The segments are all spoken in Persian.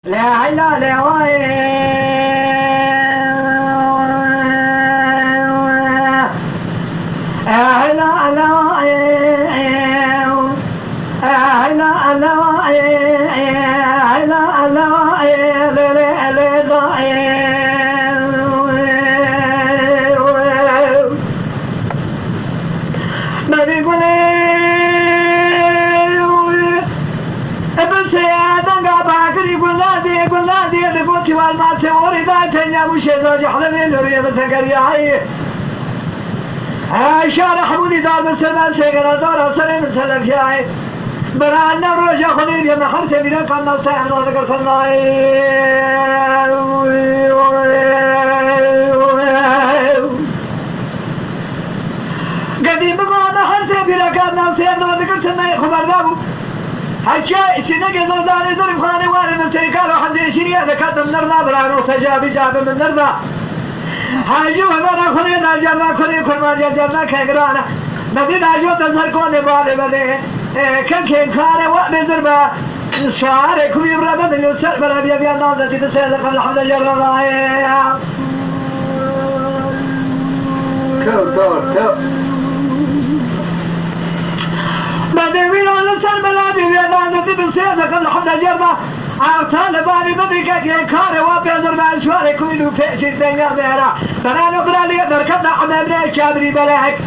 لا لا لا شارع حمودي دار مسلمان شيخنا دار سليم سلف شاي برانا روجا خليل يا محل سبيل كان نصيح ذكر صناي قديم ما محل سبيل كان نصيح ذكر صناي خبر دابو هالشيء سنك زلزال ظرف خاني واري من سيكال وحد شريعة ذكرت من نرنا برانو سجابي جاب من نرنا هاجو هذا خلينا جرنا خلي كل ما جرنا كجرانا بدي ناجو تنسر كون بالي بدي كن خاري وقت زربا شعر كوي برا بدي يسر برا بيا بيا نازل تسير قبل الحمد لله كور بدي بينا نسر برا بيا نازل تسير قبل الحمد لله عطال بالي بدي كاري وابي زربا شواري كوي لو فيش الدنيا بيرا برانو برالي بركضنا حمامنا شابري بلاك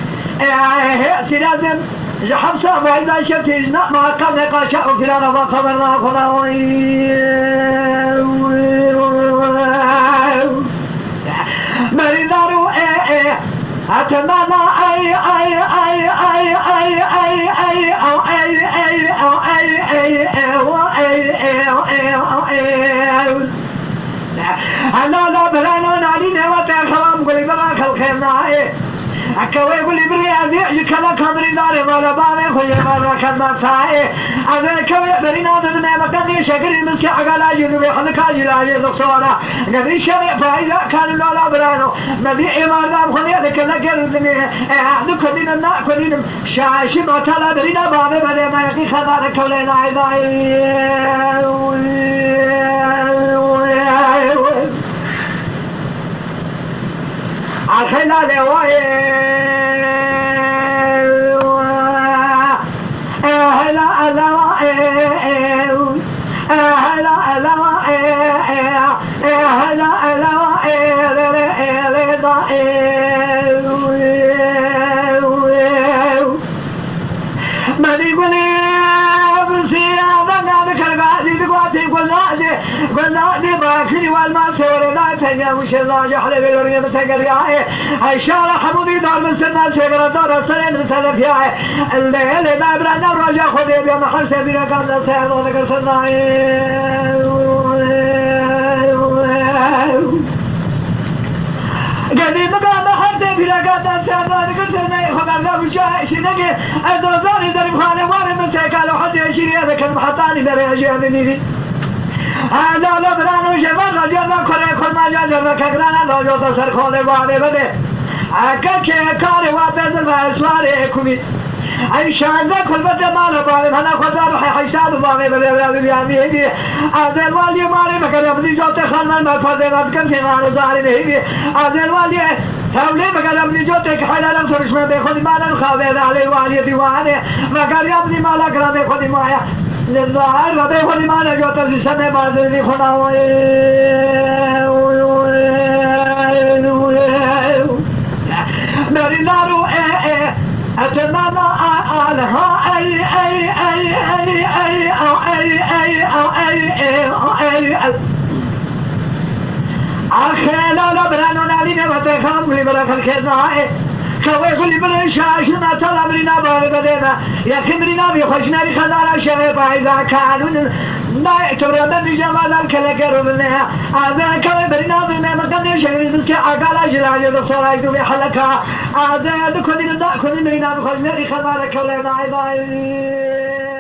سلازم جحب صعبة إذا شفت جنا ما قبل قاشا وفلانا فخبرنا خلاوي مريضارو أتمنى أي أنا لا برانو نالي نواتي الخوام قولي براك الخير نائي أكوي قولي بريادي يكلا كامري داري مالا بامي خوي مالا كما فائي أذن كوي برينا ددنا مكاني شكري مسكي عقالا جنوبي حنكا جلاجي دكتورا نبي شريع فايدا كان لا برانو نبي إمار دام خلي لكلا كيرو دني أحدو كدين النا كدين شاشي مطالا برينا بامي بدي ما يقي خدار كولي نايداي أخلا لواي أهلا لواي أهلا لواي أهلا لواي ماني قولي قلنا باكري والماسي ولداي تنيا وش الله جحل بيلوري متقرياي هاي شارع حمودي دار من سنة شجرة دار سنين من سلف ياي الليل ما برنا رجع خدي بيا محل سبيل كان نسير وذكر سناي قديم كان محل سبيل كان نسير وذكر سناي خبرنا وش شنقي الدوزاري درب خانه وارد من سيكال وحد يشيري هذا كان محطاني دري أجيبني هذا لا برانو جمال رجعنا كل ما جرنا كجرانا لا جو تسر خاله وعده بده أكاك كاري واتزل واسواره كمي أي شانده كل بده ماله باره هنا خدار حيشاد باره بده بيامي هدي أزل والي ماري مكان أبدي جوت خانمان ما فاضلات كم كمان زاري نهدي أزل والي تولي مكان أبدي جوت كحيلان سرش من بخود مالن خاوه عليه والي ديوانه مكان أبدي مالا كلام بخود مايا لله ربي خودی ما نجات از شب بازی خدا مری دارو اتمنى آلها أخيلا لبرانو نالي نبتة خام لبرا خلقنا كوي كل برا شاشنا تلا برينا بار بدينا يا كمرينا بيخشنا بخدارا شغي بايزا كانون ما كبرنا بجمال الكل كربنا هذا كوي برينا بنا مكان شغي بسكي عقالا جلاجي دكتورا يدو بحلقا هذا كل برينا بخشنا بخدارا كلنا عيباي